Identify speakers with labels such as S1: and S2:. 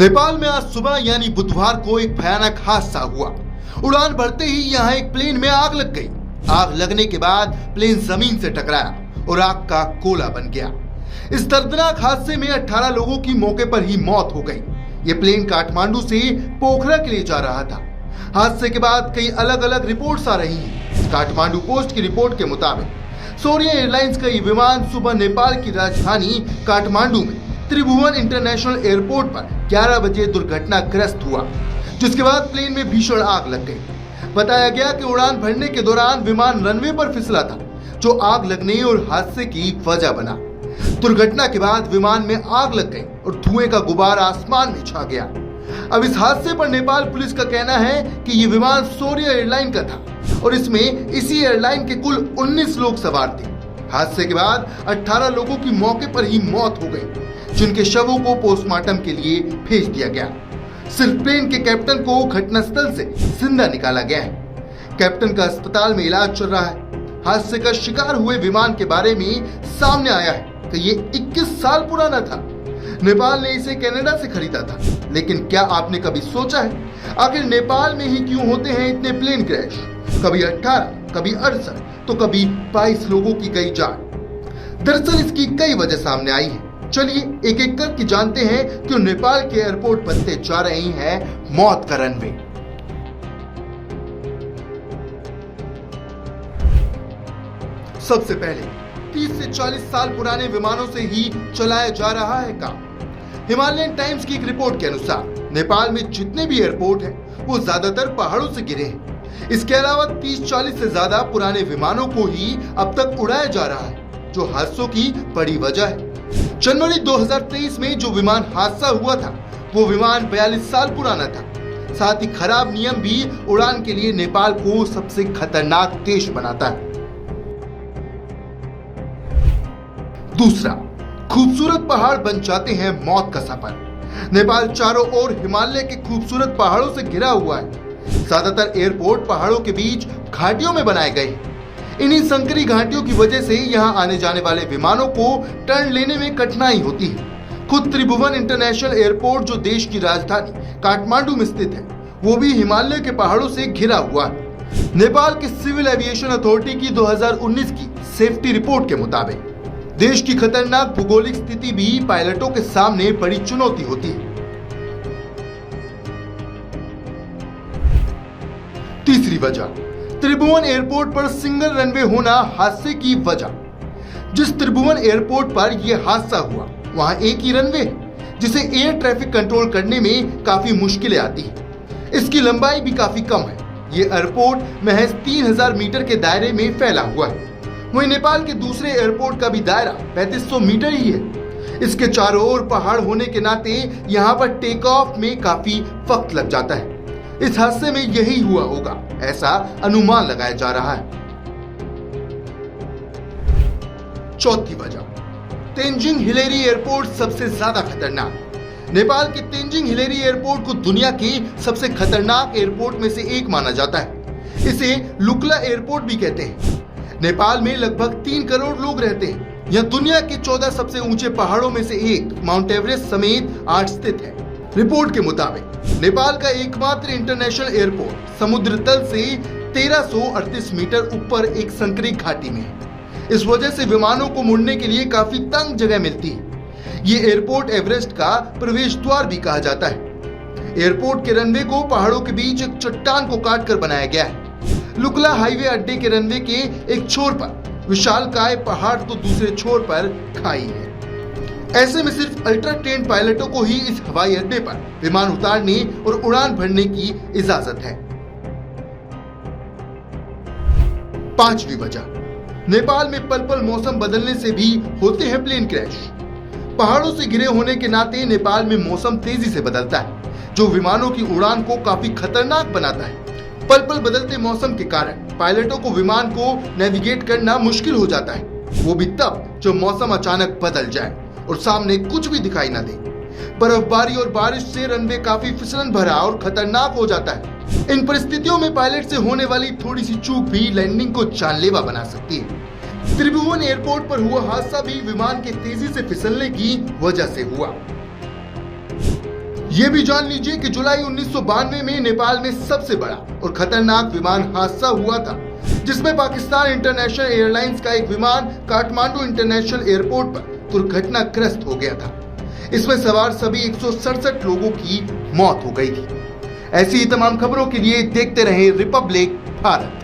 S1: नेपाल में आज सुबह यानी बुधवार को एक भयानक हादसा हुआ। उड़ान भरते ही यहाँ एक प्लेन में आग लग गई। आग लगने के बाद प्लेन जमीन से टकराया और आग का गोला बन गया। इस दर्दनाक हादसे में 18 लोगों की मौके पर ही मौत हो गई। ये प्लेन काठमांडू से पोखरा के लिए जा रहा था। हादसे के बाद कई अलग अलग रिपोर्ट्स आ रही हैं। काठमांडू पोस्ट की रिपोर्ट के मुताबिक सोरिया एयरलाइंस का ये विमान सुबह नेपाल की राजधानी काठमांडू में त्रिभुवन इंटरनेशनल एयरपोर्ट पर 11 बजे दुर्घटनाग्रस्त हुआ, जिसके बाद प्लेन में भीषण आग लग गई। बताया गया कि उड़ान भरने के दौरान विमान रनवे पर फिसला था, जो आग लगने और हादसे की वजह बना। दुर्घटना के बाद विमान में आग लग गई और धुएं का गुबार आसमान में छा गया। अब इस हादसे पर नेपाल पुलिस का कहना है कि ये विमान सोरिया एयरलाइन का था और इसमें इसी एयरलाइन के कुल 19 लोग सवार थे। हादसे के बाद 18 लोगों की मौके पर ही मौत हो गई, जिनके शवों को पोस्टमार्टम के लिए भेज दिया गया। सिर्फ प्लेन के कैप्टन को घटनास्थल से जिंदा निकाला गया है। कैप्टन का अस्पताल में इलाज चल रहा है। हादसे का शिकार हुए विमान के बारे में सामने आया है कि ये 21 साल पुराना था। नेपाल ने इसे कनाडा से खरीदा था। लेकिन क्या आपने कभी सोचा है आखिर नेपाल में ही क्यों होते हैं इतने प्लेन क्रैश? कभी 18, कभी 68 तो कभी 22 लोगों की गई जान। दरअसल इसकी कई वजह सामने आई है। चलिए एक एक करके जानते हैं कि नेपाल के एयरपोर्ट बनते जा रहे हैं मौत का रनवे। सबसे पहले 30 से 40 साल पुराने विमानों से ही चलाया जा रहा है काम। हिमालयन टाइम्स की एक रिपोर्ट के अनुसार नेपाल में जितने भी एयरपोर्ट हैं वो ज्यादातर पहाड़ों से गिरे हैं। इसके अलावा 30-40 से ज्यादा पुराने विमानों को ही अब तक उड़ाया जा रहा है, जो हादसों की बड़ी वजह है। जनवरी 2023 में जो विमान हादसा हुआ था वो विमान 42 साल पुराना था। साथ ही खराब नियम भी उड़ान के लिए नेपाल को सबसे खतरनाक देश बनाता है। दूसरा, खूबसूरत पहाड़ बन जाते हैं मौत का सफर। नेपाल चारों ओर हिमालय के खूबसूरत पहाड़ों से घिरा हुआ है। ज्यादातर एयरपोर्ट पहाड़ों के बीच घाटियों में बनाए गए हैं। इन्हीं संकरी घाटियों की वजह से यहाँ आने जाने वाले विमानों को टर्न लेने में कठिनाई होती है। खुद त्रिभुवन इंटरनेशनल एयरपोर्ट जो देश की राजधानी काठमांडू में स्थित है, वो भी हिमालय के पहाड़ों से घिरा हुआ है। नेपाल के सिविल एविएशन अथॉरिटी की 2019 की सेफ्टी रिपोर्ट के मुताबिक देश की खतरनाक भूगोलिक स्थिति भी पायलटों के सामने बड़ी चुनौती होती है। तीसरी वजह, त्रिभुवन एयरपोर्ट पर सिंगल रनवे होना हादसे की वजह। जिस त्रिभुवन एयरपोर्ट पर यह हादसा हुआ वहां एक ही रनवे है, जिसे एयर ट्रैफिक कंट्रोल करने में काफी मुश्किलें आती हैं। इसकी लंबाई भी काफी कम है। ये एयरपोर्ट महज 3000 मीटर के दायरे में फैला हुआ है। वहीं नेपाल के दूसरे एयरपोर्ट का भी दायरा 3500 मीटर ही है। इसके चारों ओर पहाड़ होने के नाते यहाँ पर टेक ऑफ में काफी वक्त लग जाता है। इस हादसे में यही हुआ होगा, ऐसा अनुमान लगाया जा रहा है। चौथी वजह, तेंजिंग हिलेरी एयरपोर्ट सबसे ज्यादा खतरनाक। नेपाल के तेंजिंग हिलेरी एयरपोर्ट को दुनिया के सबसे खतरनाक एयरपोर्ट में से एक माना जाता है। इसे लुकला एयरपोर्ट भी कहते हैं। नेपाल में लगभग 3 करोड़ लोग रहते हैं। यह दुनिया के 14 सबसे ऊंचे पहाड़ों में से एक माउंट एवरेस्ट समेत 8 स्थित है। रिपोर्ट के मुताबिक नेपाल का एकमात्र इंटरनेशनल एयरपोर्ट समुद्र तल से 1338 मीटर ऊपर एक संकरी घाटी में है। इस वजह से विमानों को मुड़ने के लिए काफी तंग जगह मिलती है। ये एयरपोर्ट एवरेस्ट का प्रवेश द्वार भी कहा जाता है। एयरपोर्ट के रनवे को पहाड़ों के बीच एक चट्टान को काटकर बनाया गया है। लुकला हाईवे अड्डे के रनवे के एक छोर पर विशालकाय पहाड़ तो दूसरे छोर पर खाई है। ऐसे में सिर्फ अल्ट्रा ट्रेंड पायलटों को ही इस हवाई अड्डे पर विमान उतारने और उड़ान भरने की इजाजत है। पांचवी वजह, नेपाल में पल पल मौसम बदलने से भी होते हैं प्लेन क्रैश। पहाड़ों से घिरे होने के नाते नेपाल में मौसम तेजी से बदलता है, जो विमानों की उड़ान को काफी खतरनाक बनाता है। पल पल बदलते मौसम के कारण पायलटों को विमान को नेविगेट करना मुश्किल हो जाता है, वो भी तब जब मौसम अचानक बदल जाए और सामने कुछ भी दिखाई न दे। बर्फबारी और बारिश से रनवे काफी फिसलन भरा और खतरनाक हो जाता है। इन परिस्थितियों में पायलट से होने वाली थोड़ी सी चूक भी लैंडिंग को जानलेवा बना सकती है। त्रिभुवन एयरपोर्ट पर हुआ हादसा भी विमान के तेजी से फिसलने की वजह से हुआ। ये भी जान लीजिए कि जुलाई 1992 में नेपाल में सबसे बड़ा और खतरनाक विमान हादसा हुआ था, जिसमें पाकिस्तान इंटरनेशनल एयरलाइंस का एक विमान काठमांडू इंटरनेशनल एयरपोर्ट पर दुर्घटनाग्रस्त हो गया था। इसमें सवार सभी 167 लोगों की मौत हो गई थी। ऐसी ही तमाम खबरों के लिए देखते रहें रिपब्लिक भारत।